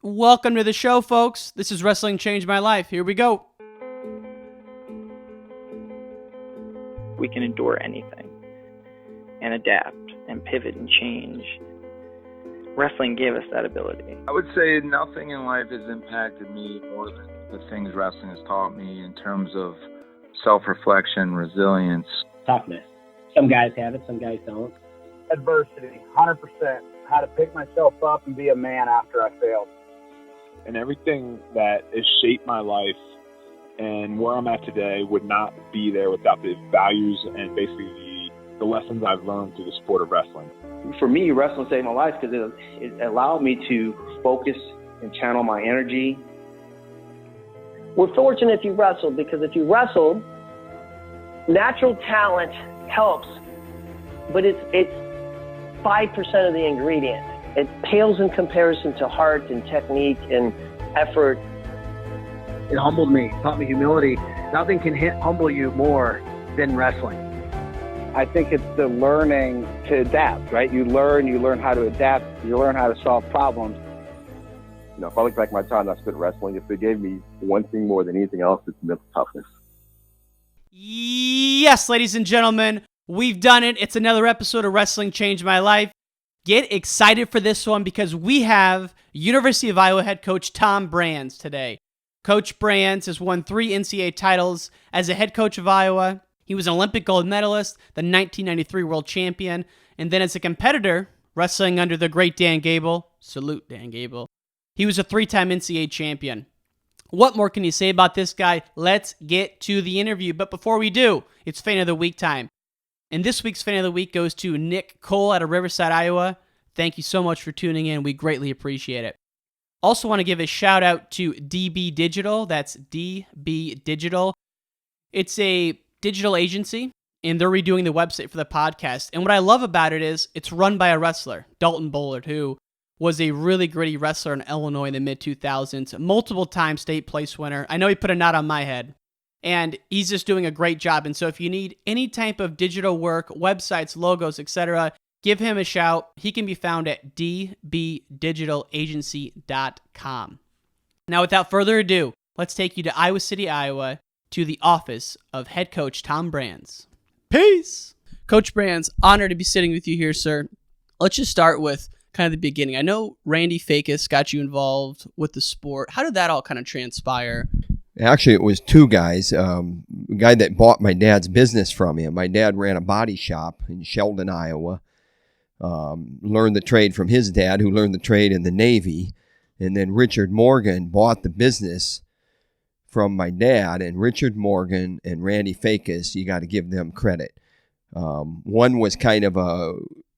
Welcome to the show, folks. This is Wrestling Changed My Life. Here we go. We can endure anything and adapt and pivot and change. Wrestling gave us that ability. I would say nothing in life has impacted me more than the things wrestling has taught me in terms of self-reflection, resilience. Toughness. Some guys have it, some guys don't. Adversity, 100%. How to pick myself up and be a man after I failed. And everything that has shaped my life and where I'm at today would not be there without the values and basically the lessons I've learned through the sport of wrestling. For me, wrestling saved my life because it allowed me to focus and channel my energy. We're fortunate if you wrestled, because if you wrestled, natural talent helps, but it's 5% of the ingredient. It pales in comparison to heart and technique and effort. It humbled me, taught me humility. Nothing can humble you more than wrestling. I think it's the learning to adapt, right? You learn how to adapt, you learn how to solve problems. You know, if I look back at my time I spent wrestling, if it gave me one thing more than anything else, it's mental toughness. Yes, ladies and gentlemen, we've done it. It's another episode of Wrestling Changed My Life. Get excited for this one because we have University of Iowa head coach Tom Brands today. Coach Brands has won 3 NCAA titles as a head coach of Iowa. He was an Olympic gold medalist, the 1993 world champion, and then as a competitor, wrestling under the great Dan Gable, salute Dan Gable, he was a 3-time NCAA champion. What more can you say about this guy? Let's get to the interview. But before we do, it's Fan of the Week time. And this week's Fan of the Week goes to Nick Cole out of Riverside, Iowa. Thank you so much for tuning in. We greatly appreciate it. Also want to give a shout out to DB Digital. That's DB Digital. It's a digital agency, and they're redoing the website for the podcast. And what I love about it is it's run by a wrestler, Dalton Bullard, who was a really gritty wrestler in Illinois in the mid-2000s, multiple-time state place winner. I know he put a knot on my head. And he's just doing a great job. And so if you need any type of digital work, websites, logos, etc., give him a shout. He can be found at dbdigitalagency.com. Now, without further ado, let's take you to Iowa City, Iowa, to the office of head coach Tom Brands. Peace! Coach Brands, honored to be sitting with you here, sir. Let's just start with kind of the beginning. I know Randy Fakis got you involved with the sport. How did that all kind of transpire? Actually, it was 2 guys. A guy that bought my dad's business from him. My dad ran a body shop in Sheldon, Iowa. Learned the trade from his dad, who learned the trade in the Navy. And then Richard Morgan bought the business from my dad. And Richard Morgan and Randy Fakis, you got to give them credit. One was kind of a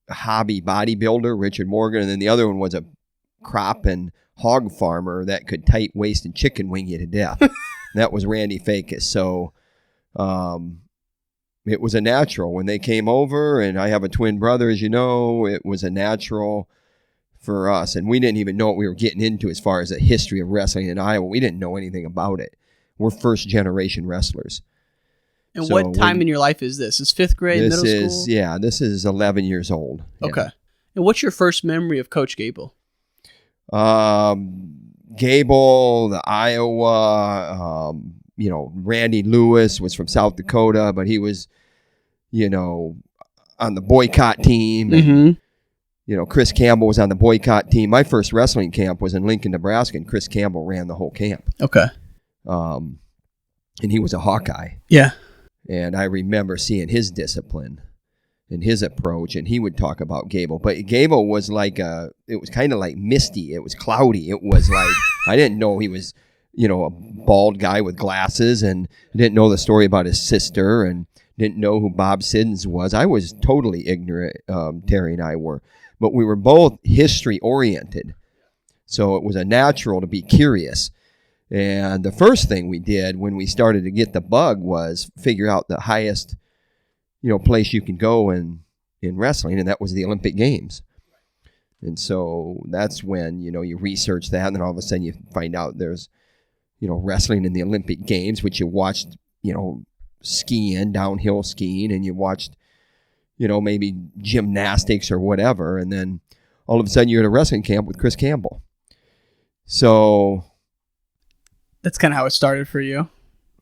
hobby bodybuilder, Richard Morgan, and then the other one was a crop and hog farmer that could tight waist and chicken wing you to death. That was Randy Fakis. So it was a natural when they came over, and I have a twin brother, as you know. It was a natural for us, and we didn't even know what we were getting into as far as the history of wrestling in Iowa. We didn't know anything about it. We're first generation wrestlers. And so what time in your life is this? Is 5th grade, middle school? Yeah, this is 11 years old. Okay. Yeah. And what's your first memory of Coach Gable? Gable, the Iowa, Randy Lewis was from South Dakota, but he was, on the boycott team. Mm-hmm. And, Chris Campbell was on the boycott team. My first wrestling camp was in Lincoln, Nebraska, and Chris Campbell ran the whole camp. Okay. And he was a Hawkeye. Yeah. And I remember seeing his discipline and his approach, and he would talk about Gable. But Gable was it was kind of like misty. It was cloudy. It was like, I didn't know he was, a bald guy with glasses, and didn't know the story about his sister, and didn't know who Bob Siddons was. I was totally ignorant, Terry and I were. But we were both history-oriented. So it was a natural to be curious. And the first thing we did when we started to get the bug was figure out the highest place you can go in wrestling, and that was the Olympic Games. And so that's when, you research that, and then all of a sudden you find out there's, wrestling in the Olympic Games, which you watched, skiing, downhill skiing, and you watched, maybe gymnastics or whatever, and then all of a sudden you're at a wrestling camp with Chris Campbell. So That's kind of how it started for you.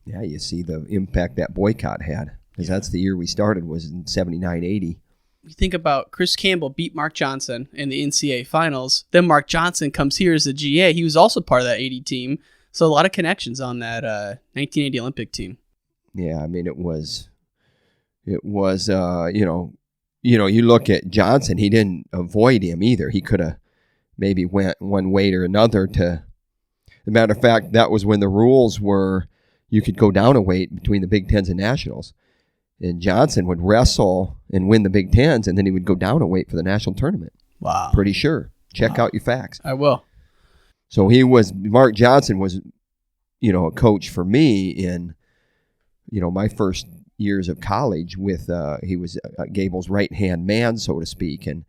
yeah, you see the impact that boycott had, because that's the year we started, was in 79, 80. You think about Chris Campbell beat Mark Johnson in the NCAA finals. Then Mark Johnson comes here as a GA. He was also part of that 80 team. So a lot of connections on that 1980 Olympic team. Yeah, I mean, it was, you look at Johnson, he didn't avoid him either. He could have maybe went one way or another to, as a matter of fact, that was when the rules were, you could go down a weight between the Big Tens and Nationals. And Johnson would wrestle and win the Big Tens, and then he would go down a weight for the national tournament. Wow. Pretty sure. Check out your facts. I will. So Mark Johnson was, a coach for me in, my first years of college with, he was Gable's right-hand man, so to speak. And,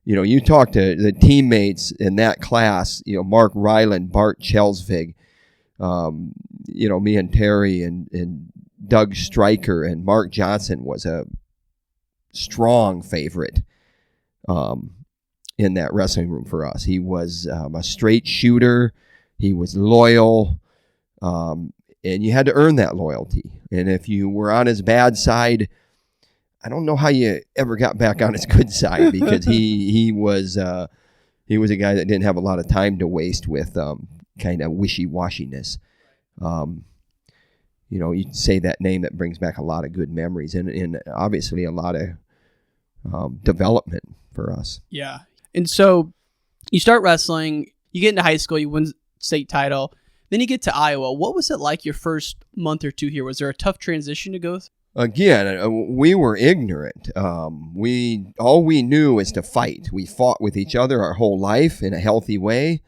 you talk to the teammates in that class, Mark Ryland, Bart Chelsvig, me and Terry and Doug Stryker, and Mark Johnson was a strong favorite in that wrestling room for us. He was a straight shooter. He was loyal, and you had to earn that loyalty. And if you were on his bad side, I don't know how you ever got back on his good side, because he was a guy that didn't have a lot of time to waste with kind of wishy-washiness. You say that name, that brings back a lot of good memories and obviously a lot of development for us. Yeah. And so you start wrestling, you get into high school, you win state title, then you get to Iowa. What was it like your first month or two here? Was there a tough transition to go through? Again, we were ignorant. All we knew is to fight. We fought with each other our whole life in a healthy way.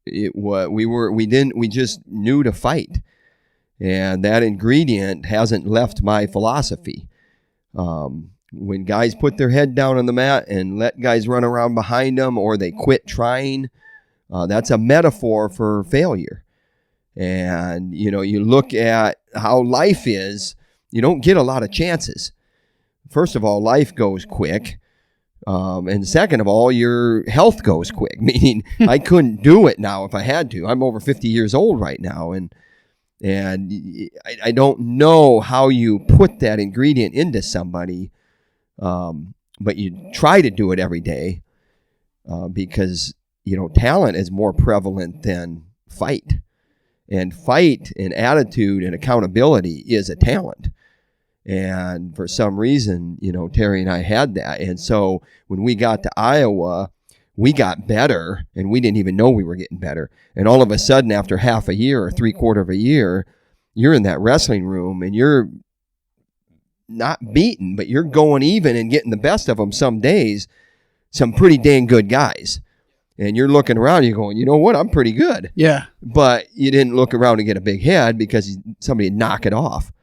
We just knew to fight. And that ingredient hasn't left my philosophy. When guys put their head down on the mat and let guys run around behind them, or they quit trying, that's a metaphor for failure. And, you look at how life is, you don't get a lot of chances. First of all, life goes quick. And second of all, your health goes quick, meaning I couldn't do it now if I had to. I'm over 50 years old right now, and I don't know how you put that ingredient into somebody, but you try to do it every day because, talent is more prevalent than fight. And fight and attitude and accountability is a talent. And for some reason, Terry and I had that. And so when we got to Iowa, we got better, and we didn't even know we were getting better. And all of a sudden, after half a year or 3/4 of a year, you're in that wrestling room, and you're not beaten, but you're going even and getting the best of them some days, some pretty dang good guys. And you're looking around, you're going, you know what, I'm pretty good. Yeah. But you didn't look around to get a big head because somebody would knock it off.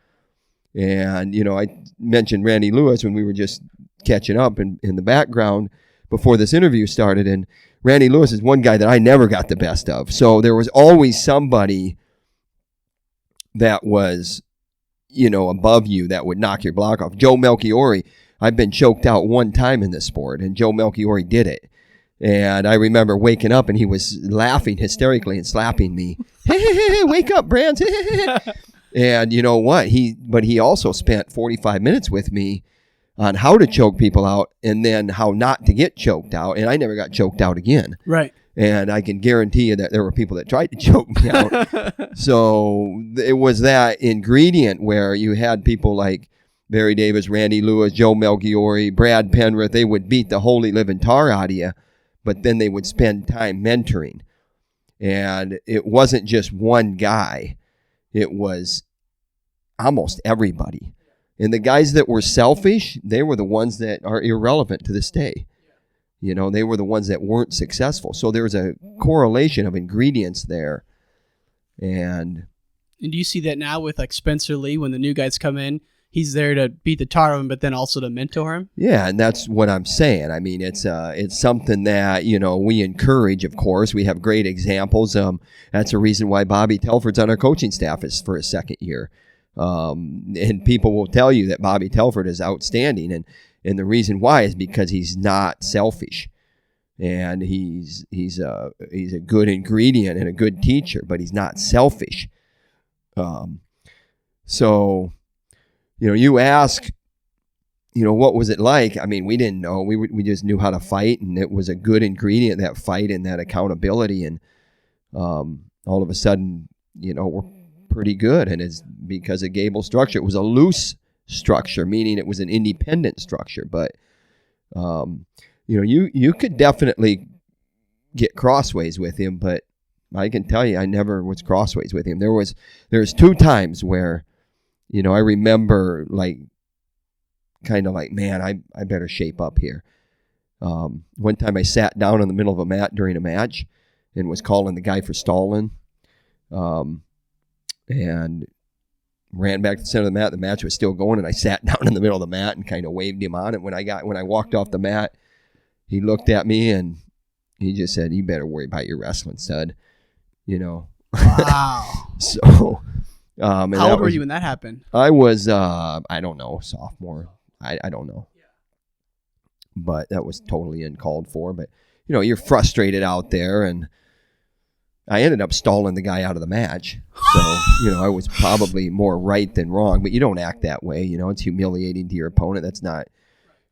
And, I mentioned Randy Lewis when we were just catching up in the background before this interview started. And Randy Lewis is one guy that I never got the best of. So there was always somebody that was, above you that would knock your block off. Joe Melchiori, I've been choked out one time in this sport, and Joe Melchiori did it. And I remember waking up, and he was laughing hysterically and slapping me. Hey, wake up, Brands. And you know what? He also spent 45 minutes with me on how to choke people out and then how not to get choked out. And I never got choked out again. Right. And I can guarantee you that there were people that tried to choke me out. So it was that ingredient where you had people like Barry Davis, Randy Lewis, Joe Melchiori, Brad Penrith. They would beat the holy living tar out of you, but then they would spend time mentoring. And it wasn't just one guy. It was almost everybody. And the guys that were selfish, they were the ones that are irrelevant to this day. They were the ones that weren't successful. So there's a correlation of ingredients there. And do you see that now with like Spencer Lee when the new guys come in? He's there to beat the tar of him, but then also to mentor him. Yeah, and that's what I'm saying. I mean, it's something that we encourage. Of course, we have great examples. That's a reason why Bobby Telford's on our coaching staff is for his second year. And people will tell you that Bobby Telford is outstanding, and the reason why is because he's not selfish. and he's a good ingredient and a good teacher, but he's not selfish. So, you ask, what was it like? I mean, we didn't know. We just knew how to fight, and it was a good ingredient, that fight and that accountability. And all of a sudden, we're pretty good. And it's because of Gable's structure. It was a loose structure, meaning it was an independent structure. But, you could definitely get crossways with him, but I can tell you I never was crossways with him. There's 2 times where, I remember kind of like, man, I better shape up here. One time I sat down in the middle of a mat during a match and was calling the guy for stalling, and ran back to the center of the mat. The match was still going, and I sat down in the middle of the mat and kind of waved him on it. When I walked off the mat, he looked at me and he just said, "You better worry about your wrestling, stud." Wow. So, how old were you when that happened? I was, I don't know, sophomore. I don't know. But that was totally uncalled for. But, you're frustrated out there, and I ended up stalling the guy out of the match. So, I was probably more right than wrong, but you don't act that way. It's humiliating to your opponent. That's not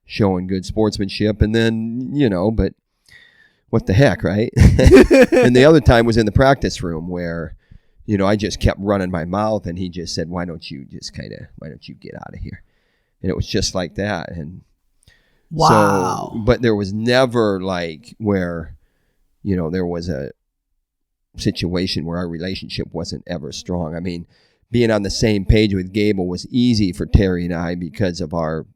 showing good sportsmanship. And then, but what the heck, right? And the other time was in the practice room where, I just kept running my mouth, and he just said, why don't you get out of here? And it was just like that. And wow. So, but there was never where, there was a situation where our relationship wasn't ever strong. I mean, being on the same page with Gable was easy for Terry and I because of our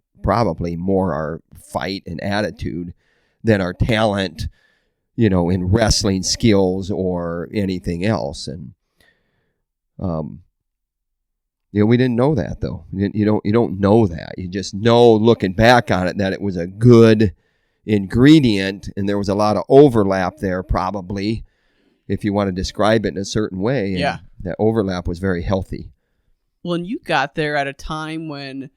fight and attitude than our talent, in wrestling skills or anything else. And, we didn't know that though. You don't know that. You just know, looking back on it, that it was a good ingredient, and there was a lot of overlap there, probably, if you want to describe it in a certain way. And yeah, that overlap was very healthy. Well, and you got there at a time when,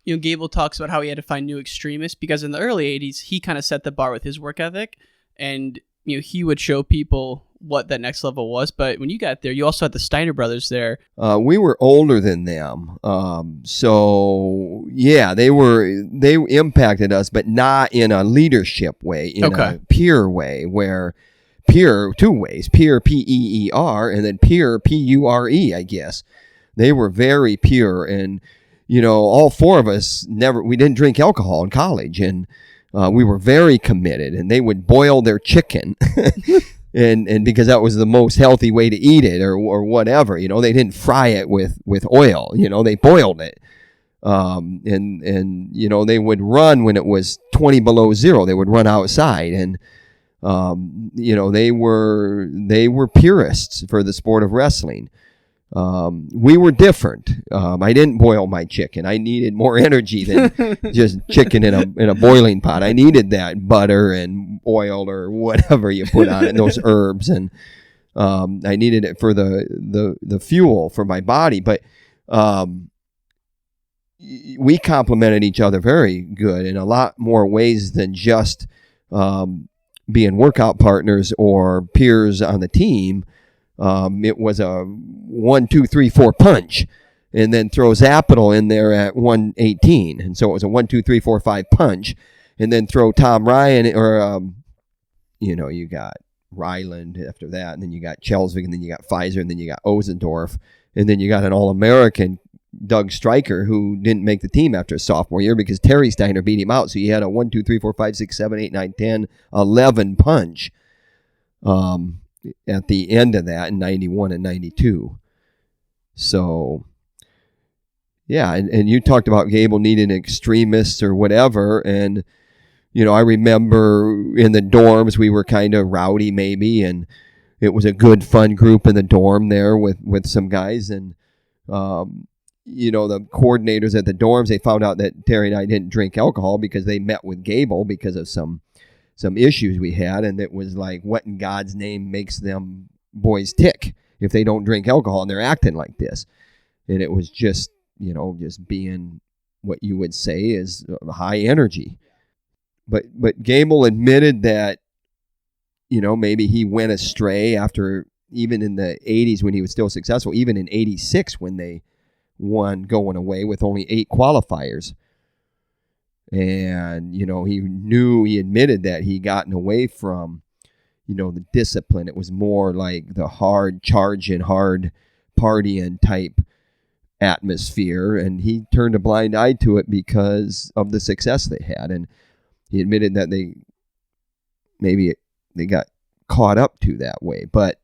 Gable talks about how he had to find new extremists, because in the early 80s, he kind of set the bar with his work ethic, and, he would show people what that next level was. But when you got there, you also had the Steiner brothers there. We were older than them. So yeah, they impacted us, but not in a leadership way, in a peer way, where peer, 2 ways, peer, P-E-E-R, and then peer, P-U-R-E, I guess. They were very pure, and, all 4 of us we didn't drink alcohol in college, and we were very committed, and they would boil their chicken and because that was the most healthy way to eat it, or whatever, they didn't fry it with oil, they boiled it. And they would run when it was 20 below zero. They would run outside, and they were purists for the sport of wrestling. We were different. I didn't boil my chicken. I needed more energy than just chicken in a boiling pot. I needed that butter and oil or whatever you put on it, and those herbs, and I needed it for the fuel for my body. But we complemented each other very good in a lot more ways than just being workout partners or peers on the team. It was a 1, 2, 3, 4 punch, and then throw Zapital in there at 118. And so it was a 1, 2, 3, 4, 5 punch, and then throw Tom Ryan, or, you got Ryland after that, and then you got Chelsvig, and then you got Pfizer, and then you got Ozendorf, and then you got an All-American, Doug Stryker, who didn't make the team after his sophomore year because Terry Steiner beat him out. So you had a 1, 2, 3, 4, 5, 6, 7, 8, 9, 10, 11 punch. At the end of that in 91 and 92. So, yeah, and you talked about Gable needing extremists or whatever, and, I remember in the dorms we were kind of rowdy maybe, and it was a good, fun group in the dorm there with some guys, and, the coordinators at the dorms, they found out that Terry and I didn't drink alcohol because they met with Gable because of some issues we had, and it was like, what in God's name makes them boys tick if they don't drink alcohol and they're acting like this? And it was just, just being what you would say is high energy. But Gable admitted that maybe he went astray after, even in the 80s when he was still successful, even in 86 when they won going away with only 8 qualifiers. And, he admitted that he gotten away from, the discipline. It was more like the hard charging, hard partying type atmosphere. And he turned a blind eye to it because of the success they had. And he admitted that they got caught up to that way. But,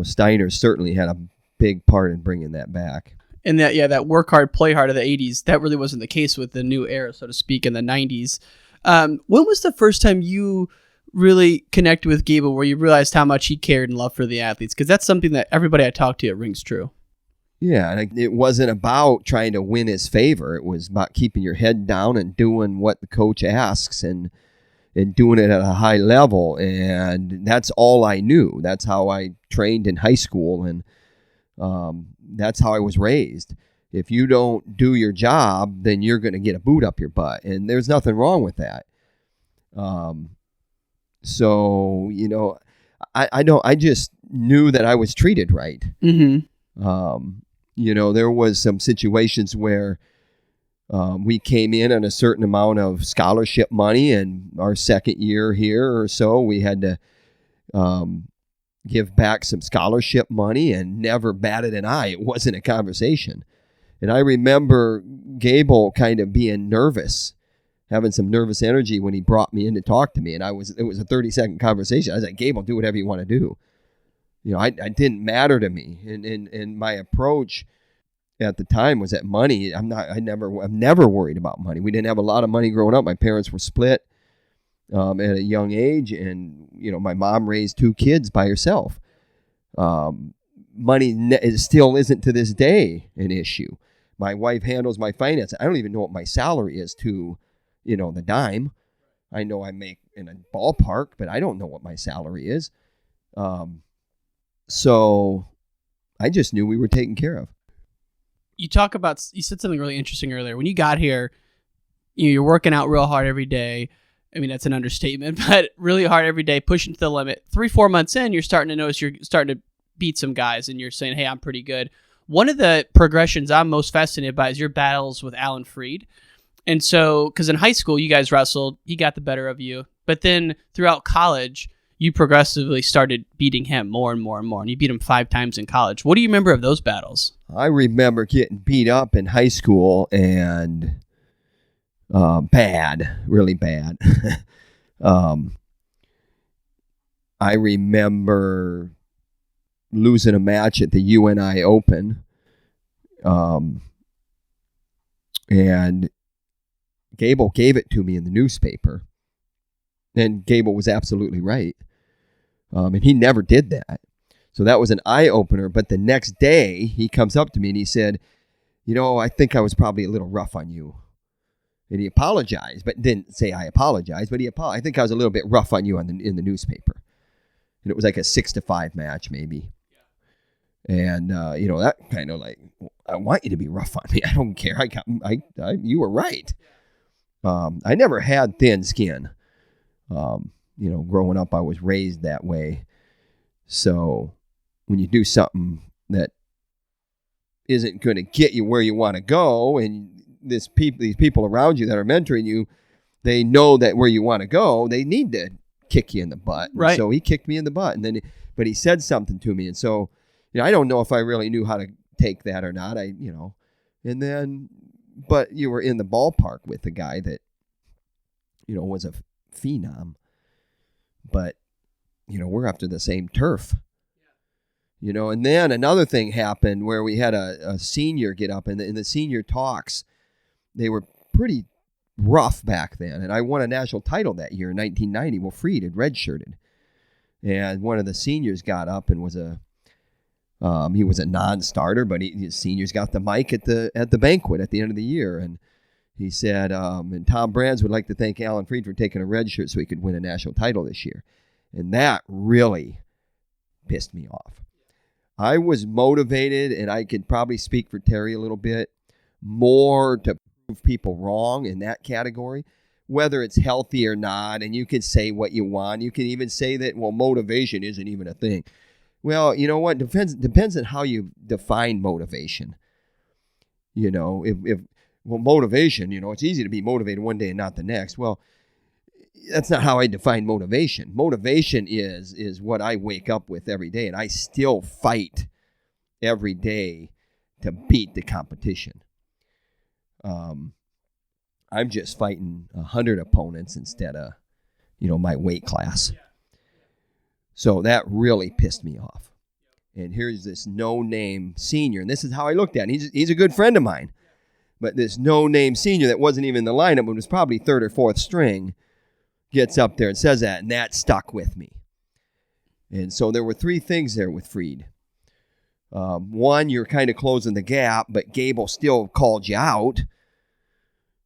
Steiner certainly had a big part in bringing that back. And that work hard, play hard of the 80s, that really wasn't the case with the new era, so to speak, in the 90s. When was the first time you really connected with Gable where you realized how much he cared and loved for the athletes? Because that's something that everybody I talk to, it rings true. Yeah, and it wasn't about trying to win his favor. It was about keeping your head down and doing what the coach asks and doing it at a high level. And that's all I knew. That's how I trained in high school, and that's how I was raised. If you don't do your job, then you're going to get a boot up your butt. And there's nothing wrong with that. So, I just knew that I was treated right. Mm-hmm. There was some situations where we came in on a certain amount of scholarship money, and our second year here or so, we had to give back some scholarship money and never batted an eye. It wasn't a conversation. And I remember Gable kind of being nervous, having some nervous energy when he brought me in to talk to me. And it was a 30-second conversation. I was like, Gable, do whatever you want to do. I didn't matter to me. And my approach at the time was that money, I'm never worried about money. We didn't have a lot of money growing up. My parents were split at a young age, and my mom raised 2 kids by herself. Money still isn't to this day an issue. My wife handles my finances. I don't even know what my salary is to, the dime. I know I make in a ballpark, but I don't know what my salary is. So I just knew we were taken care of. You said something really interesting earlier. When you got here, you're working out real hard every day. I mean, that's an understatement, but really hard every day, pushing to the limit. 3-4 months in, you're starting to notice you're starting to beat some guys, and you're saying, hey, I'm pretty good. One of the progressions I'm most fascinated by is your battles with Alan Freed. And so, because in high school, you guys wrestled, he got the better of you. But then throughout college, you progressively started beating him more and more and more. And you beat him 5 times in college. What do you remember of those battles? I remember getting beat up in high school, and bad, really bad. I remember losing a match at the UNI Open, and Gable gave it to me in the newspaper, and Gable was absolutely right, and he never did that. So that was an eye-opener. But the next day, he comes up to me and he said, I think I was probably a little rough on you. And he apologized, but didn't say I apologize, but I think I was a little bit rough on you in the newspaper. And it was like a 6-5 match maybe. And, that kind of like, I want you to be rough on me. I don't care. You were right. I never had thin skin. Growing up, I was raised that way. So when you do something that isn't going to get you where you want to go, and these people around you that are mentoring you, they know that where you want to go, they need to kick you in the butt. Right. And so he kicked me in the butt, but he said something to me. And so, I don't know if I really knew how to take that or not. But you were in the ballpark with the guy that, was a phenom. But, we're after the same turf. And then another thing happened where we had a senior get up, and in the senior talks, they were pretty rough back then. And I won a national title that year in 1990. Well, Freed had redshirted. And one of the seniors got up and was he was a non-starter, but his seniors got the mic at the banquet at the end of the year. And he said, and Tom Brands would like to thank Alan Freed for taking a red shirt so he could win a national title this year. And that really pissed me off. I was motivated, and I could probably speak for Terry a little bit, more to prove people wrong in that category. whether it's healthy or not, and you can say what you want. You can even say that, well, motivation isn't even a thing. Well, you know what? Depends on how you define motivation. You know, if motivation, you know, it's easy to be motivated one day and not the next. Well, that's not how I define motivation. Motivation is what I wake up with every day, and I still fight every day to beat the competition. I'm just fighting 100 opponents instead of, you know, my weight class. So that really pissed me off. And here's this no-name senior, and this is how I looked at him. He's a good friend of mine, but this no-name senior that wasn't even in the lineup, but was probably third or fourth string, gets up there and says that, and that stuck with me. And so there were three things there with Freed. One, you're kind of closing the gap, but Gable still called you out.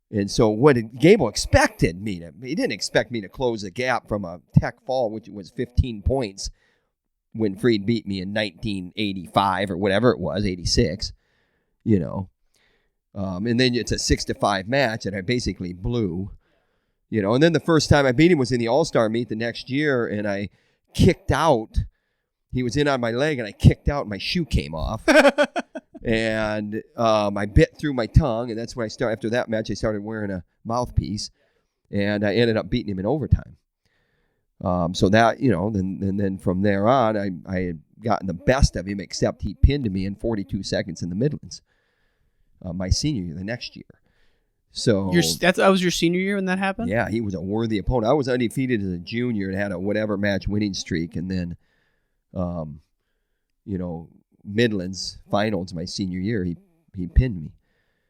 And so what did Gable expected me to? He didn't expect me to close the gap from a tech fall, which was 15 points when Freed beat me in 1985 or whatever it was, 86, you know. And then it's a 6-5 match that I basically blew, you know. And then the first time I beat him was in the All-Star meet the next year, and I kicked out. He was in on my leg, and I kicked out, and my shoe came off. And I bit through my tongue, and that's when I started. After that match, I started wearing a mouthpiece, and I ended up beating him in overtime. So that, you know, then from there on, I had gotten the best of him, except he pinned me in 42 seconds in the Midlands my senior year, the next year. So that was your senior year when that happened? Yeah, he was a worthy opponent. I was undefeated as a junior and had a whatever match winning streak, and then, you know, Midlands finals my senior year, he pinned me.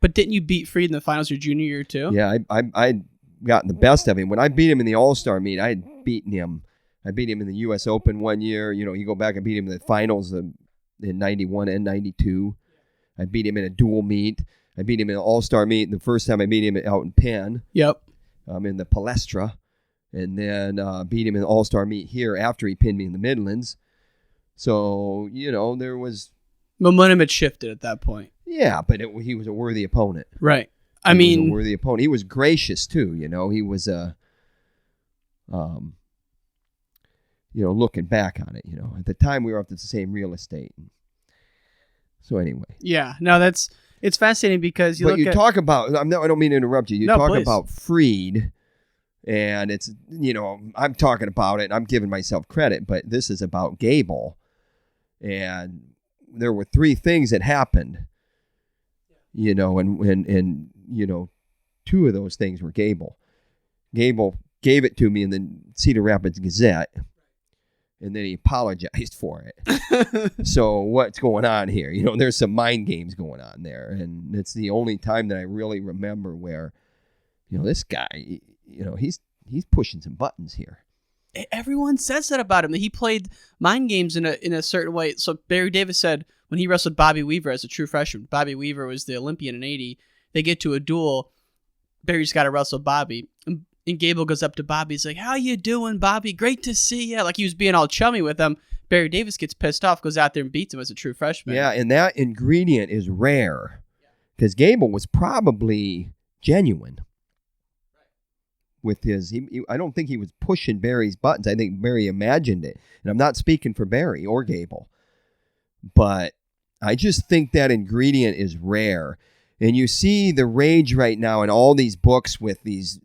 But didn't you beat Freed in the finals your junior year too? Yeah, I'd gotten the best of him. When I beat him in the All-Star meet, I had beaten him. I beat him in the U.S. Open one year. You know, you go back and beat him in the finals in 91 and 92. I beat him in a dual meet. I beat him in an All-Star meet. The first time I beat him out in Penn. Yep. In the Palestra. And then beat him in the All-Star meet here after he pinned me in the Midlands. So, you know, there was... Momentum had shifted at that point. Yeah, but he was a worthy opponent. Right. He was a worthy opponent. He was gracious, too, you know. He was, you know, looking back on it, you know. At the time, we were up to the same real estate. So, anyway. Yeah. No, it's fascinating because talk about... I don't mean to interrupt you. Please. About Freed... And it's, you know, I'm talking about it. I'm giving myself credit, but this is about Gable. And there were three things that happened, you know, and you know, two of those things were Gable. Gable gave it to me in the Cedar Rapids Gazette, and then he apologized for it. So what's going on here? You know, there's some mind games going on there. And it's the only time that I really remember where, you know, this guy... You know, he's pushing some buttons here. Everyone says that about him, that he played mind games in a certain way. So Barry Davis said when he wrestled Bobby Weaver as a true freshman, Bobby Weaver was the Olympian in 80. They get to a duel. Barry's got to wrestle Bobby. And Gable goes up to Bobby. He's like, "How you doing, Bobby? Great to see you." Like he was being all chummy with him. Barry Davis gets pissed off, goes out there and beats him as a true freshman. Yeah, and that ingredient is rare because Gable was probably genuine. With his, I don't think he was pushing Barry's buttons. I think Barry imagined it. And I'm not speaking for Barry or Gable. But I just think that ingredient is rare. And you see the rage right now in all these books with these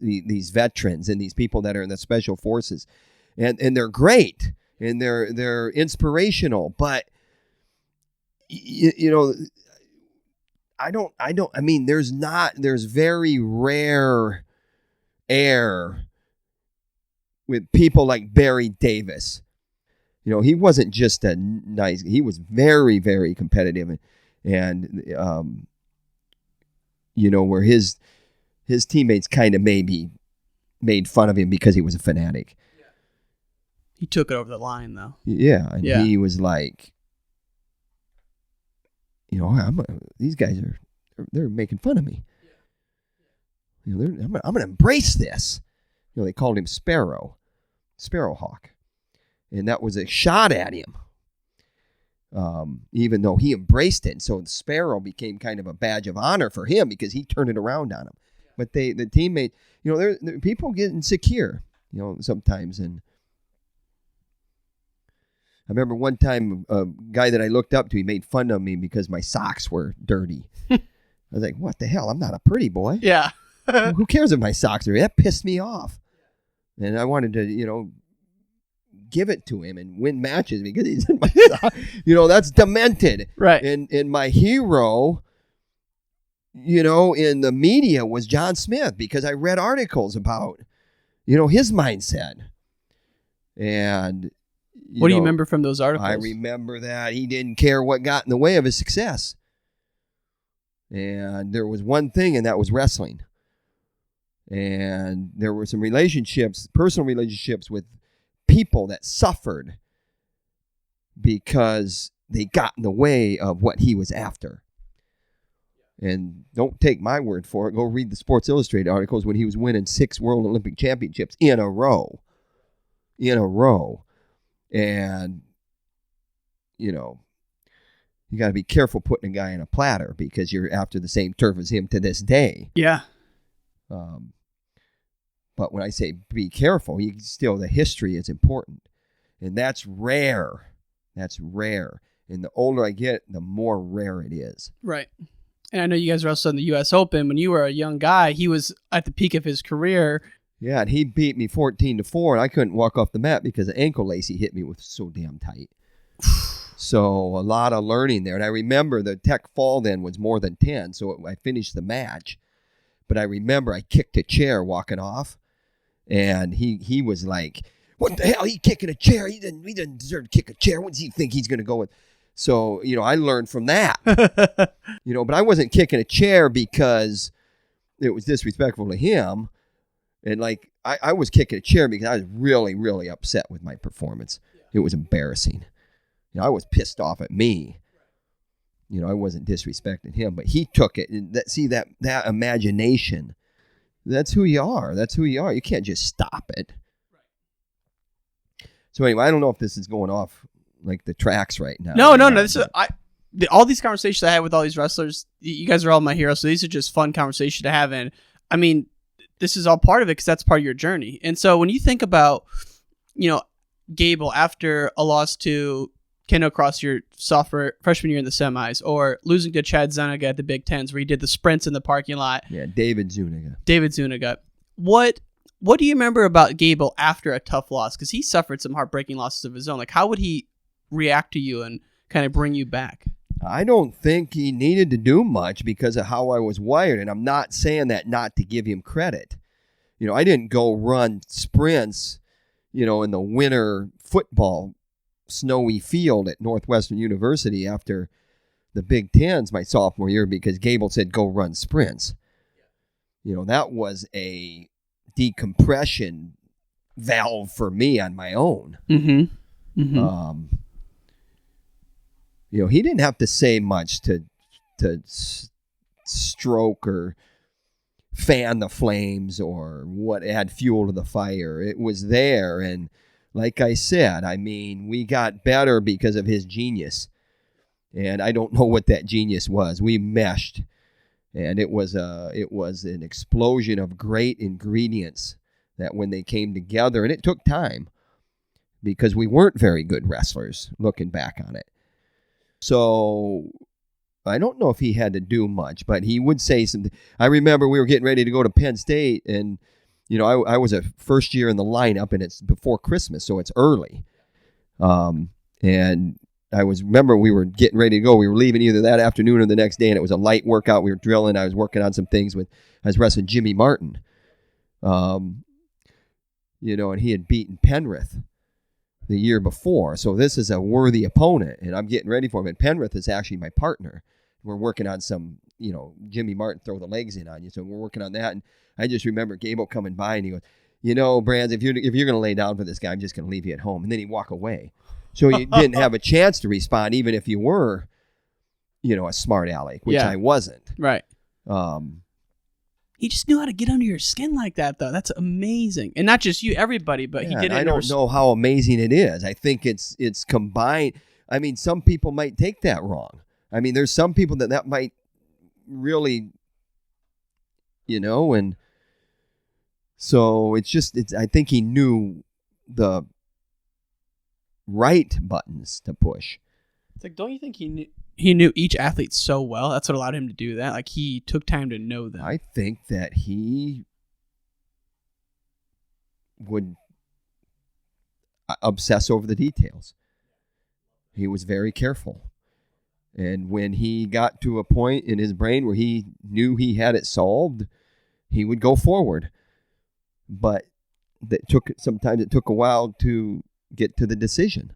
veterans and these people that are in the special forces. And they're great. And they're inspirational. But, you know, I mean, there's very rare air with people like Barry Davis. You know, he wasn't just a nice, he was very, very competitive and you know, where his teammates kind of maybe made fun of him because he was a fanatic. He took it over the line though. Yeah. And he was like, you know, these guys they're making fun of me. You know, I'm going to embrace this. You know, they called him Sparrowhawk. And that was a shot at him. Even though he embraced it. And so the Sparrow became kind of a badge of honor for him because he turned it around on him. but the teammate, there people get insecure, sometimes. And I remember one time a guy that I looked up to, he made fun of me because my socks were dirty. I was like, what the hell? I'm not a pretty boy. Yeah. Who cares if my socks are dirty? That pissed me off. And I wanted to, give it to him and win matches because he's in my socks. That's demented. Right. And my hero, in the media was John Smith, because I read articles about, his mindset. And what do you remember from those articles? I remember that he didn't care what got in the way of his success. And there was one thing, and that was wrestling. And there were some personal relationships with people that suffered because they got in the way of what he was after. And don't take my word for it. Go read the Sports Illustrated articles when he was winning 6 World Olympic Championships in a row. And, you got to be careful putting a guy in a platter because you're after the same turf as him to this day. Yeah. But when I say be careful, the history is important. And that's rare. That's rare. And the older I get, the more rare it is. Right. And I know you guys wrestled in the U.S. Open. When you were a young guy, he was at the peak of his career. Yeah, and he beat me 14-4, and I couldn't walk off the mat because the ankle lace he hit me with so damn tight. So a lot of learning there. And I remember the tech fall then was more than 10, so I finished the match. But I remember I kicked a chair walking off, and he was like, what the hell? He kicking a chair? He didn't deserve to kick a chair. What does he think he's going to go with? So, I learned from that. But I wasn't kicking a chair because it was disrespectful to him. And I was kicking a chair because I was really, really upset with my performance. It was embarrassing. I was pissed off at me. I wasn't disrespecting him, but he took it. And that imagination, that's who you are. That's who you are. You can't just stop it. So anyway, I don't know if this is going off like the tracks right now. No. This is, all these conversations I had with all these wrestlers, you guys are all my heroes. So these are just fun conversations to have. And I mean, this is all part of it because that's part of your journey. And so when you think about, Gable after a loss to Kinnick across your freshman year in the semis, or losing to Chad Zuniga at the Big Tens where he did the sprints in the parking lot. Yeah, David Zuniga. What do you remember about Gable after a tough loss? Because he suffered some heartbreaking losses of his own. How would he react to you and kind of bring you back? I don't think he needed to do much because of how I was wired. And I'm not saying that not to give him credit. I didn't go run sprints, in the winter football snowy field at Northwestern University after the Big Tens my sophomore year because Gable said, go run sprints. That was a decompression valve for me on my own. Mm-hmm. Mm-hmm. He didn't have to say much to stroke or fan the flames or add fuel to the fire. It was there. And like I said, we got better because of his genius. And I don't know what that genius was. We meshed. And it was an explosion of great ingredients that when they came together, and it took time because we weren't very good wrestlers looking back on it. So I don't know if he had to do much, but he would say something. I remember we were getting ready to go to Penn State, and I was a first year in the lineup, and it's before Christmas, so it's early. And remember we were getting ready to go. We were leaving either that afternoon or the next day, and it was a light workout. We were drilling. I was working on some things I was wrestling Jimmy Martin. And he had beaten Penrith the year before. So this is a worthy opponent, and I'm getting ready for him. And Penrith is actually my partner. We're working on some, Jimmy Martin throw the legs in on you. So we're working on that. And I just remember Gable coming by and he goes, Brands, if you're going to lay down for this guy, I'm just going to leave you at home. And then he'd walk away. So you didn't have a chance to respond, even if you were, a smart aleck, which I wasn't. Right. He just knew how to get under your skin like that, though. That's amazing. And not just you, everybody, but he did it. I don't know how amazing it is. I think it's combined. Some people might take that wrong. There's some people that might really and so I think he knew the right buttons to push. It's like, don't you think he knew each athlete so well? That's what allowed him to do that. Like, he took time to know them. I think that he would obsess over the details. He was very careful. And when he got to a point in his brain where he knew he had it solved, he would go forward. But sometimes it took a while to get to the decision.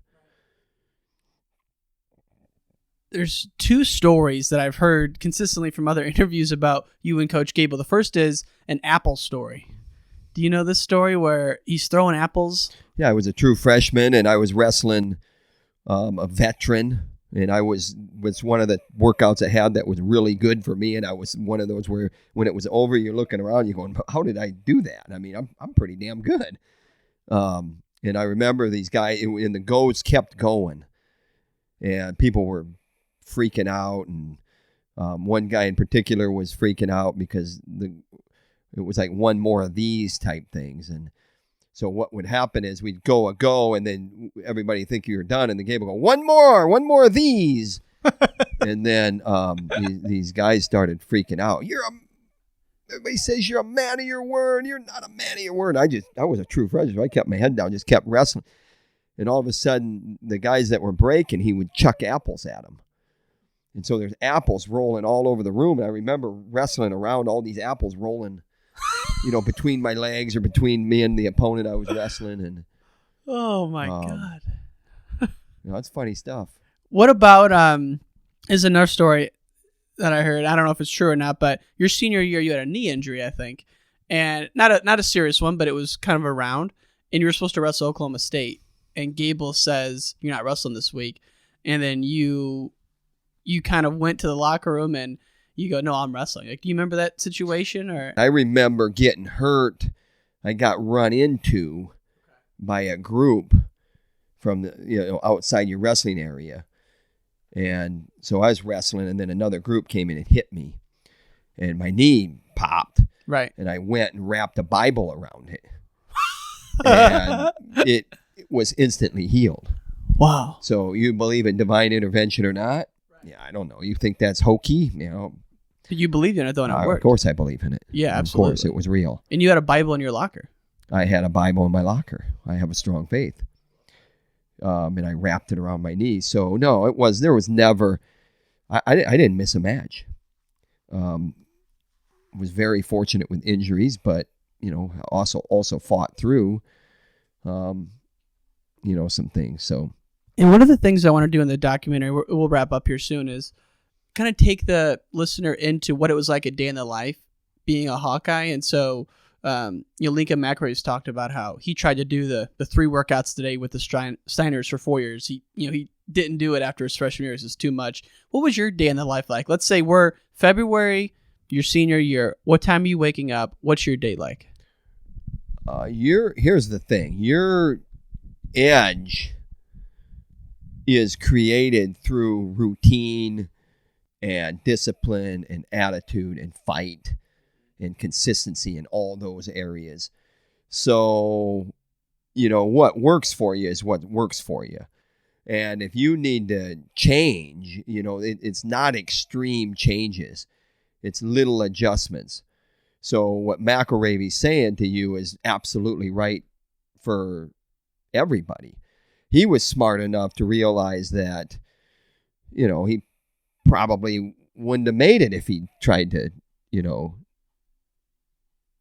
There's two stories that I've heard consistently from other interviews about you and Coach Gable. The first is an apple story. Do you know this story where he's throwing apples? Yeah, I was a true freshman, and I was wrestling a veteran, and I was one of the workouts I had that was really good for me, and I was one of those where when it was over, you're looking around, you're going, how did I do that? I mean, I'm pretty damn good. And I remember these guys, and the goes kept going, and people were freaking out, and one guy in particular was freaking out because it was like one more of these type things. And so what would happen is we'd go a go, and then everybody think you're done, and the game would go, one more of these. And then these guys started freaking out. Everybody says you're a man of your word. You're not a man of your word. I was a true freshman. So I kept my head down, just kept wrestling. And all of a sudden, the guys that were breaking, he would chuck apples at them. And so there's apples rolling all over the room. And I remember wrestling around all these apples rolling, between my legs or between me and the opponent I was wrestling. And oh my God. It's funny stuff. What about is another story that I heard. I don't know if it's true or not, but your senior year you had a knee injury, I think. And not a serious one, but it was kind of around. And you were supposed to wrestle Oklahoma State. And Gable says, you're not wrestling this week. And then you kind of went to the locker room and you go, no, I'm wrestling. Like, do you remember that situation? Or I remember getting hurt. I got run into by a group from the outside your wrestling area. And so I was wrestling, and then another group came in and hit me. And my knee popped. Right. And I went and wrapped a Bible around it. And it was instantly healed. Wow. So you believe in divine intervention or not? Yeah, I don't know. You think that's hokey? But you believed in it, though, and it worked. Of course I believe in it. Yeah, absolutely. Of course, it was real. And you had a Bible in your locker. I had a Bible in my locker. I have a strong faith. And I wrapped it around my knee. So, no, there was never, I didn't miss a match. Was very fortunate with injuries, but, also fought through, some things. So. And one of the things I want to do in the documentary, we'll wrap up here soon, is kind of take the listener into what it was like a day in the life being a Hawkeye. And so, Lincoln McRae's talked about how he tried to do the 3 workouts today with the Steiners for 4 years. He didn't do it after his freshman year. It was too much. What was your day in the life like? Let's say we're February, your senior year. What time are you waking up? What's your day like? Here's the thing. Your edge is created through routine and discipline and attitude and fight and consistency in all those areas. So, what works for you is what works for you. And if you need to change, it's not extreme changes. It's little adjustments. So what McElravy's saying to you is absolutely right for everybody. He was smart enough to realize that, he probably wouldn't have made it if he tried to,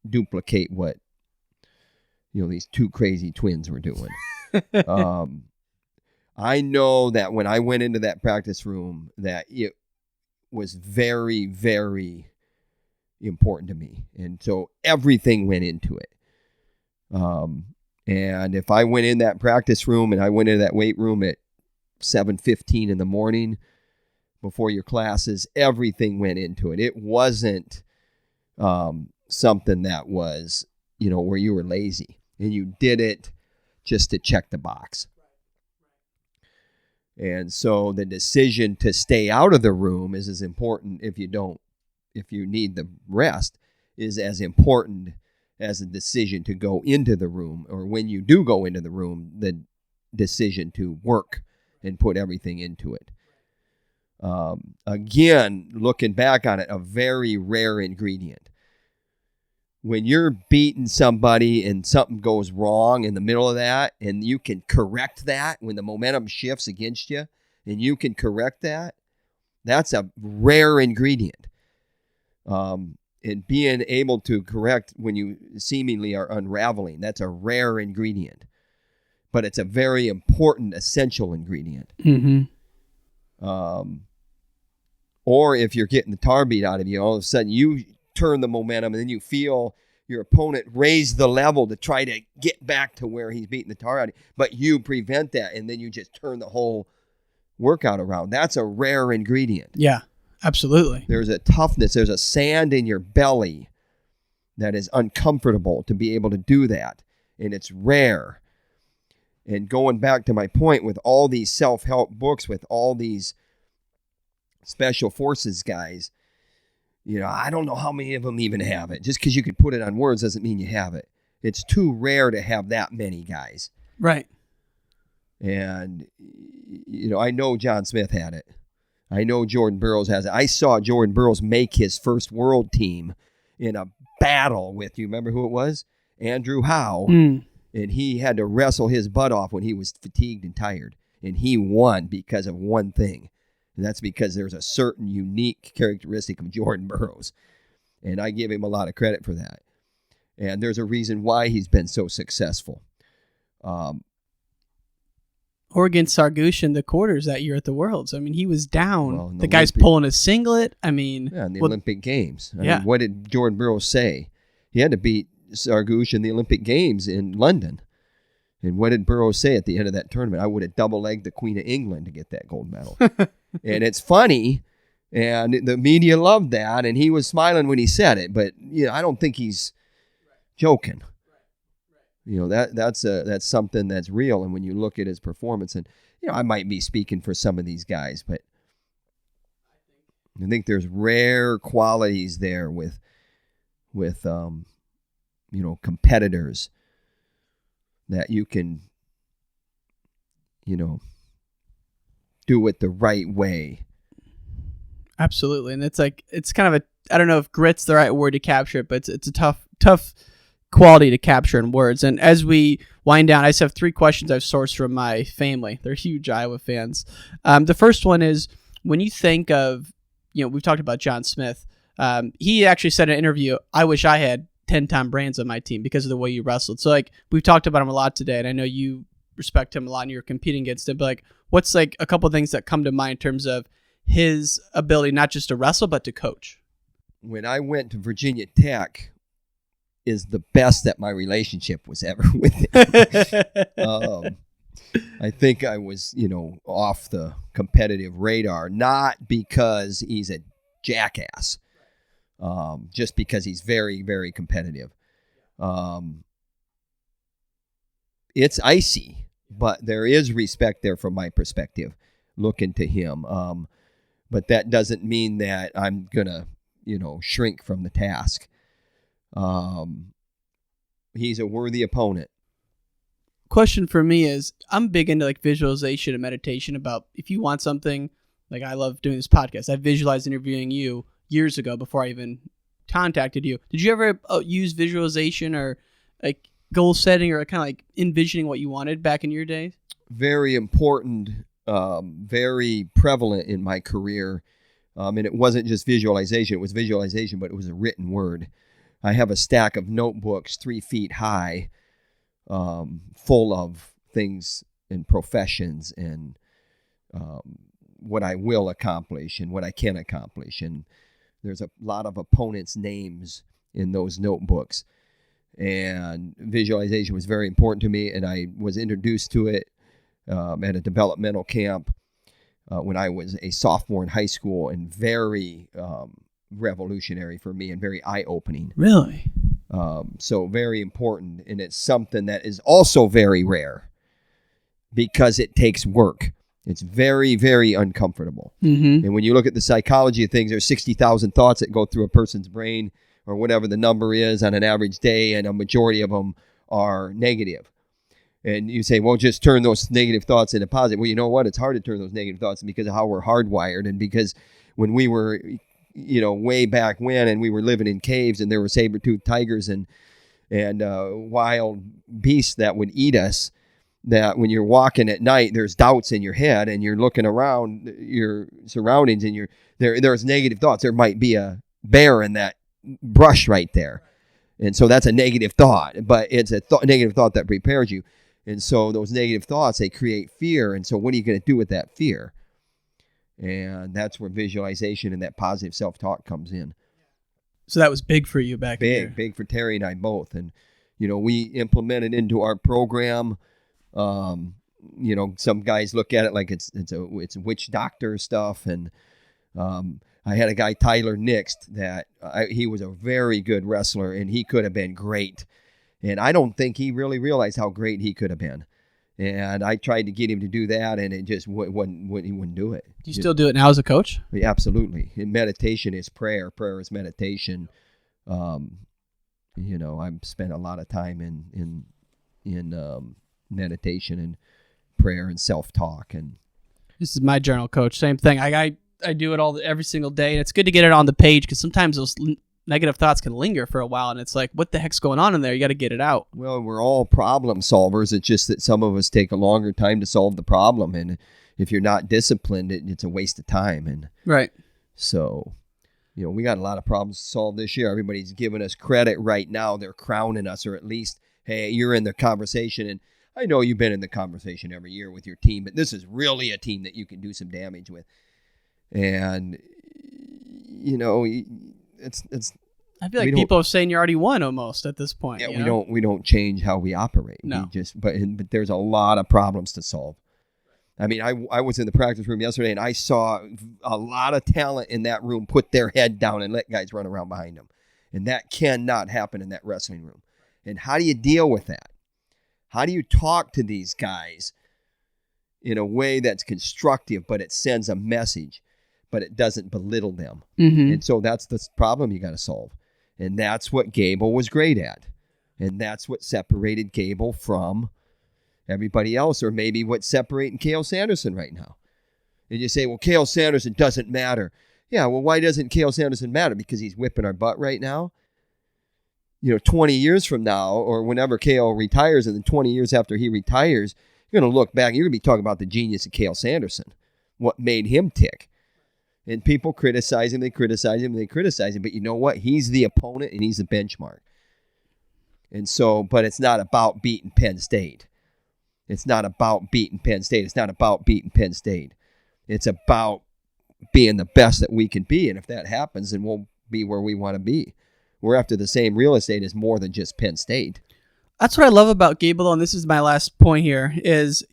duplicate what, these 2 crazy twins were doing. I know that when I went into that practice room, that it was very, very important to me. And so everything went into it. And if I went in that practice room and I went into that weight room at 7:15 in the morning before your classes, everything went into it. It wasn't something that was, where you were lazy and you did it just to check the box. And so the decision to stay out of the room is as important if you need the rest is as important as the decision to go into the room, or when you do go into the room, the decision to work and put everything into it. Again, looking back on it, a very rare ingredient. When you're beating somebody and something goes wrong in the middle of that, and you can correct that when the momentum shifts against you, and you can correct that, that's a rare ingredient. And being able to correct when you seemingly are unraveling, that's a rare ingredient. But it's a very important, essential ingredient. Mm-hmm. Or if you're getting the tar beat out of you, all of a sudden you turn the momentum, and then you feel your opponent raise the level to try to get back to where he's beating the tar out of you. But you prevent that, and then you just turn the whole workout around. That's a rare ingredient. Yeah, absolutely. There's a toughness. There's a sand in your belly that is uncomfortable to be able to do that, and it's rare. And going back to my point with all these self-help books, with all these special forces guys, I don't know how many of them even have it. Just because you can put it on words doesn't mean you have it. It's too rare to have that many guys. Right. And, I know John Smith had it. I know Jordan Burroughs has it. I saw Jordan Burroughs make his first world team in a battle with, you remember who it was? Andrew Howe. Mm. And he had to wrestle his butt off when he was fatigued and tired. And he won because of one thing. And that's because there's a certain unique characteristic of Jordan Burroughs. And I give him a lot of credit for that. And there's a reason why he's been so successful. Or against Sargush in the quarters that year at the Worlds. I mean, he was down. Well, the guy's pulling his singlet. I mean... Yeah, in the Olympic Games. I yeah. mean, what did Jordan Burroughs say? He had to beat Sargush in the Olympic Games in London. And what did Burroughs say at the end of that tournament? I would have double-legged the Queen of England to get that gold medal. And it's funny, and the media loved that, and he was smiling when he said it, but I don't think he's joking. That's something that's real, and when you look at his performance, and I might be speaking for some of these guys, but I think there's rare qualities there with competitors that you can do it the right way. Absolutely. And it's kind of I don't know if grit's the right word to capture it, but it's a tough quality to capture in words. And as we wind down, I just have 3 questions I've sourced from my family. They're huge Iowa fans. The first one is, when you think of, we've talked about John Smith. He actually said in an interview, I wish I had 10 Tom Brands on my team because of the way you wrestled. So we've talked about him a lot today, and I know you respect him a lot and you're competing against him, but what's a couple of things that come to mind in terms of his ability not just to wrestle but to coach? When I went to Virginia Tech is the best that my relationship was ever with him. I think I was off the competitive radar, not because he's a jackass, just because he's very, very competitive. It's icy, but there is respect there from my perspective, looking to him. But that doesn't mean that I'm going to, shrink from the task. He's a worthy opponent. Question for me is, I'm big into visualization and meditation. About if you want something, I love doing this podcast. I visualized interviewing you years ago before I even contacted you. Did you ever use visualization or goal setting or kind of envisioning what you wanted back in your days? Very important, very prevalent in my career. And it wasn't just visualization. It was visualization, but it was a written word. I have a stack of notebooks 3 feet high, full of things and professions and what I will accomplish and what I can accomplish. And there's a lot of opponents' names in those notebooks. And visualization was very important to me, and I was introduced to it at a developmental camp when I was a sophomore in high school, and very revolutionary for me and very eye-opening. Really? So very important, and it's something that is also very rare because it takes work. It's very, very uncomfortable. Mm-hmm. And when you look at the psychology of things, there's 60,000 thoughts that go through a person's brain. or whatever the number is on an average day, and a majority of them are negative. And you say, well, just turn those negative thoughts into positive. Well, you know what? It's hard to turn those negative thoughts because of how we're hardwired, and because when we were, way back when, and we were living in caves, and there were saber-toothed tigers and wild beasts that would eat us, that when you're walking at night, there's doubts in your head, and you're looking around your surroundings, and there's negative thoughts. There might be a bear in that brush right there. And so that's a negative thought, but it's a negative thought that prepares you. And so those negative thoughts, they create fear. And so what are you going to do with that fear? And that's where visualization and that positive self-talk comes in. So that was big for you back then. Big for Terry and I both. And, we implemented into our program. Some guys look at it like it's witch doctor stuff. And I had a guy, Tyler Nixt, that he was a very good wrestler, and he could have been great. And I don't think he really realized how great he could have been. And I tried to get him to do that, and it just he wouldn't do it. Do you still do it now as a coach? Yeah, absolutely. And meditation is prayer. Prayer is meditation. I've spent a lot of time in meditation and prayer and self-talk. And this is my journal, coach. Same thing. I do it every single day, and it's good to get it on the page because sometimes those negative thoughts can linger for a while, and it's like, what the heck's going on in there? You got to get it out. Well, we're all problem solvers. It's just that some of us take a longer time to solve the problem, and if you're not disciplined, it's a waste of time. And right. So, we got a lot of problems to solve this year. Everybody's giving us credit right now. They're crowning us, or at least, hey, you're in the conversation. And I know you've been in the conversation every year with your team, but this is really a team that you can do some damage with. And, it's. I feel like people are saying you already won almost at this point. Yeah, we don't change how we operate. No. But there's a lot of problems to solve. I mean, I was in the practice room yesterday, and I saw a lot of talent in that room put their head down and let guys run around behind them. And that cannot happen in that wrestling room. And how do you deal with that? How do you talk to these guys in a way that's constructive, but it sends a message, but it doesn't belittle them? Mm-hmm. And so that's the problem you got to solve. And that's what Gable was great at. And that's what separated Gable from everybody else, or maybe what's separating Cael Sanderson right now. And you say, well, Cael Sanderson doesn't matter. Yeah, well, why doesn't Cael Sanderson matter? Because he's whipping our butt right now? 20 years from now, or whenever Cael retires, and then 20 years after he retires, you're going to look back, you're going to be talking about the genius of Cael Sanderson, what made him tick. And people criticize him, they criticize him, but you know what? He's the opponent, and he's the benchmark. And so, but it's not about beating Penn State. It's not about beating Penn State. It's not about beating Penn State. It's about being the best that we can be. And if that happens, then we'll be where we want to be. We're after the same real estate as more than just Penn State. That's what I love about Gable, and this is my last point here, is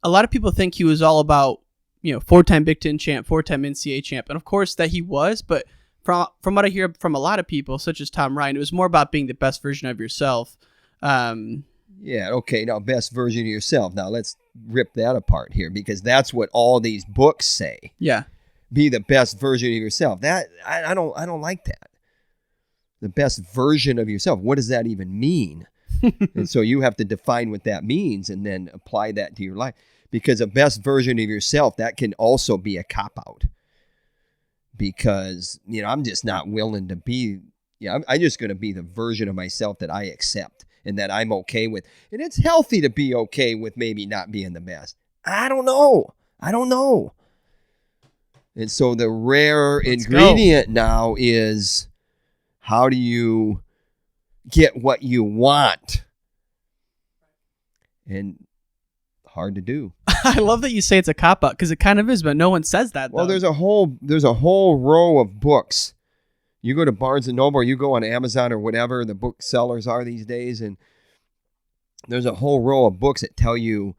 a lot of people think he was all about, 4-time Big Ten champ, 4-time NCAA champ. And of course that he was, but from what I hear from a lot of people, such as Tom Ryan, it was more about being the best version of yourself. Yeah, okay, now best version of yourself. Now let's rip that apart here, because that's what all these books say. Yeah. Be the best version of yourself. That I don't like that. The best version of yourself. What does that even mean? And so you have to define what that means and then apply that to your life. Because a best version of yourself, that can also be a cop-out. Because, I'm just not willing to be, I'm just going to be the version of myself that I accept and that I'm okay with. And it's healthy to be okay with maybe not being the best. I don't know. And so the rare ingredient now is, how do you get what you want? And hard to do. I love that you say it's a cop-out, because it kind of is, but no one says that. Well, there's a whole row of books. You go to Barnes & Noble, or you go on Amazon or whatever the booksellers are these days, and there's a whole row of books that tell you,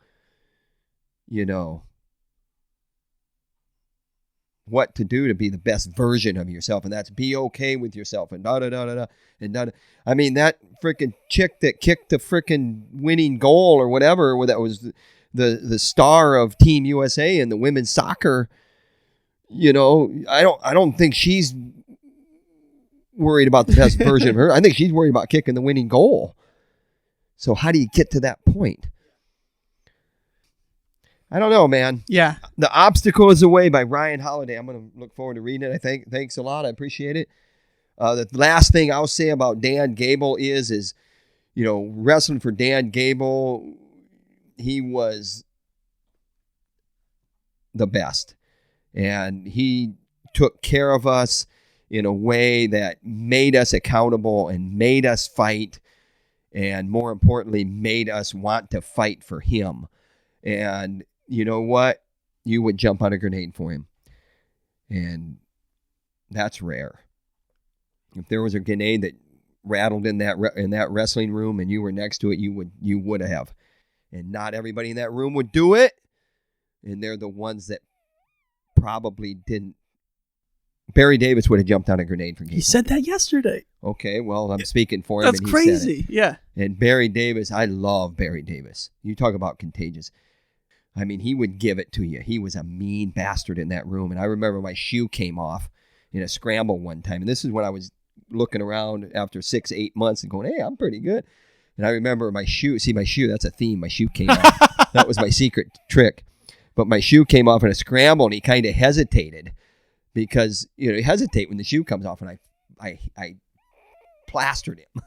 what to do to be the best version of yourself, and that's be okay with yourself, and da-da-da-da-da, and da-da. I mean, that freaking chick that kicked the freaking winning goal or whatever, that was the star of Team USA in the women's soccer, I don't think she's worried about the best version of her. I think she's worried about kicking the winning goal. So how do you get to that point? I don't know, man. Yeah. The Obstacle is Away by Ryan Holiday. I'm going to look forward to reading it. I think. Thanks a lot. I appreciate it. The last thing I'll say about Dan Gable is, wrestling for Dan Gable, he was the best. And he took care of us in a way that made us accountable and made us fight, and more importantly, made us want to fight for him. And you know what? You would jump on a grenade for him. And that's rare. If there was a grenade that rattled in that wrestling room and you were next to it, you would have. And not everybody in that room would do it. And they're the ones that probably didn't. Barry Davis would have jumped on a grenade for Gable. He said that yesterday. Okay, well, I'm speaking for him. That's and he crazy. said it. Yeah. And Barry Davis, I love Barry Davis. You talk about contagious. I mean, he would give it to you. He was a mean bastard in that room. And I remember my shoe came off in a scramble one time. And this is when I was looking around after 6-8 months and going, hey, I'm pretty good. And I remember my shoe. See, my shoe, that's a theme. My shoe came off. That was my secret trick. But my shoe came off in a scramble, and he kind of hesitated because, you hesitate when the shoe comes off. And I plastered him.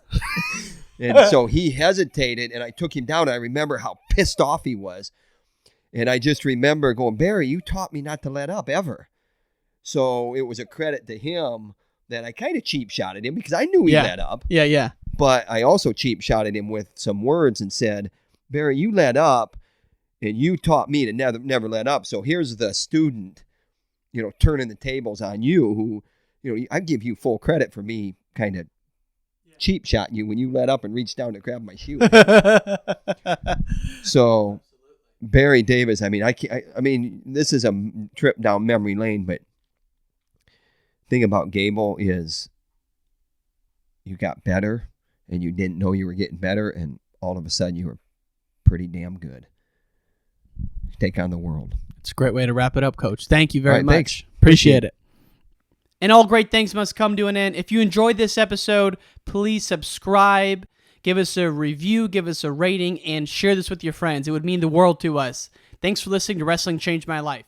And so he hesitated, and I took him down. And I remember how pissed off he was. And I just remember going, Barry, you taught me not to let up ever. So it was a credit to him that I kind of cheap shot at him because I knew he let up. Yeah. But I also cheap shot at him with some words and said, Barry, you let up and you taught me to never let up. So here's the student, turning the tables on you who, I give you full credit for me kind of cheap shot you when you let up and reached down to grab my shoe. So Barry Davis, I mean, this is a trip down memory lane, but thing about Gable is you got better and you didn't know you were getting better, and all of a sudden you were pretty damn good. Take on the world. It's a great way to wrap it up, Coach. Thank you very much. Thanks. Appreciate it. And all great things must come to an end. If you enjoyed this episode, please subscribe, give us a review, give us a rating, and share this with your friends. It would mean the world to us. Thanks for listening to Wrestling Changed My Life.